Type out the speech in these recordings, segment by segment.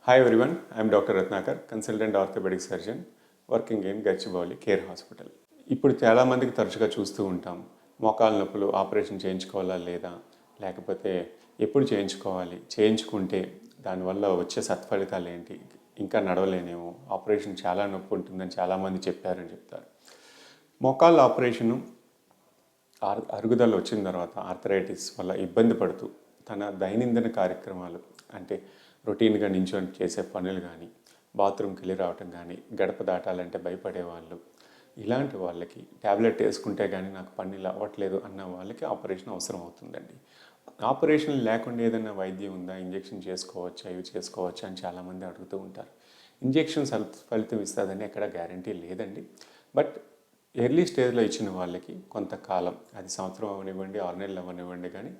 Hi everyone, I am Dr. Ratnakar, consultant orthopedic surgeon working in Gachibowli Care Hospital. ఇప్పుడు చాలామందికి తరచుగా చూస్తూ ఉంటాం మోకాళ్ళ నొప్పులు ఆపరేషన్ చేయించుకోవాలా లేదా లేకపోతే ఎప్పుడు చేయించుకోవాలి, చేయించుకుంటే దానివల్ల వచ్చే సత్ఫలితాలు ఏంటి, ఇంకా నడవలేనేమో, ఆపరేషన్ చాలా నొప్పి ఉంటుందని చాలామంది చెప్పారని చెప్తారు. మోకాళ్ళ ఆపరేషను అరుగుదల వచ్చిన తర్వాత ఆర్థరైటిస్ వల్ల ఇబ్బంది పడుతూ తన దైనందిన కార్యక్రమాలు అంటే రొటీన్గా నించొని చేసే పనులు కానీ, బాత్రూమ్కి వెళ్ళి రావటం కానీ, గడప దాటాలంటే భయపడేవాళ్ళు, ఇలాంటి వాళ్ళకి ట్యాబ్లెట్ వేసుకుంటే కానీ నాకు పని అవ్వట్లేదు అన్న వాళ్ళకి ఆపరేషన్ అవసరం అవుతుందండి. ఆపరేషన్ లేకుండా ఏదైనా వైద్యం ఉందా, ఇంజెక్షన్ చేసుకోవచ్చా, ఇవి చేసుకోవచ్చా అని చాలామంది అడుగుతూ ఉంటారు. ఇంజెక్షన్ ఫలితం ఇస్తుందని ఎక్కడ గ్యారంటీ లేదండి. బట్ ఎర్లీ స్టేజ్లో ఇచ్చిన వాళ్ళకి కొంతకాలం, అది సంవత్సరం అవనివ్వండి, 6 నెలలు అవనివ్వండి, కానీ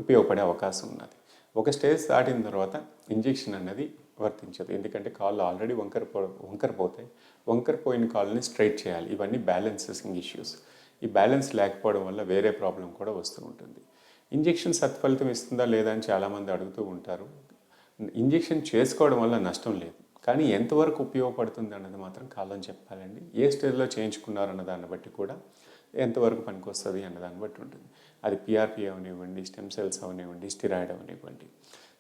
ఉపయోగపడే అవకాశం ఉన్నది. ఒక స్టేజ్ దాటిన తర్వాత ఇంజెక్షన్ అన్నది వర్తించదు. ఎందుకంటే కాళ్ళు ఆల్రెడీ వంకరపోతాయి. వంకరపోయిన కాళ్ళని స్ట్రైట్ చేయాలి. ఇవన్నీ బ్యాలెన్సింగ్ ఇష్యూస్. ఈ బ్యాలెన్స్ లేకపోవడం వల్ల వేరే ప్రాబ్లం కూడా వస్తూ ఉంటుంది. ఇంజెక్షన్ సత్ఫలితం ఇస్తుందా లేదా అని చాలామంది అడుగుతూ ఉంటారు. ఇంజెక్షన్ చేసుకోవడం వల్ల నష్టం లేదు, కానీ ఎంతవరకు ఉపయోగపడుతుంది అన్నది మాత్రం కాలం చెప్పాలండి. ఏ స్టేజ్లో చేయించుకున్నారన్న దాన్ని బట్టి కూడా ఎంతవరకు పనికి వస్తుంది అన్నదాన్ని బట్టి ఉంటుంది. అది పిఆర్పి అవనివ్వండి, స్టెమ్ సెల్స్ అవనివ్వండి, స్టిరాయిడ్ అవనివ్వండి.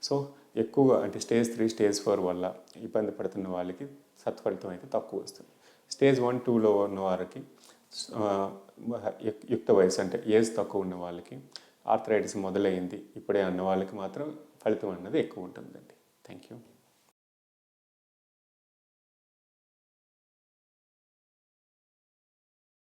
సో ఎక్కువగా అంటే స్టేజ్ 3, స్టేజ్ 4 వల్ల ఇబ్బంది పడుతున్న వాళ్ళకి సత్ఫలితం అయితే తక్కువ వస్తుంది. స్టేజ్ 1, 2లో ఉన్న వారికి యుక్త వయసు అంటే ఏజ్ తక్కువ ఉన్న వాళ్ళకి, ఆర్థరైటిస్ మొదలైంది ఇప్పుడే అన్న వాళ్ళకి మాత్రం ఫలితం అన్నది ఎక్కువ ఉంటుందండి. Thank you.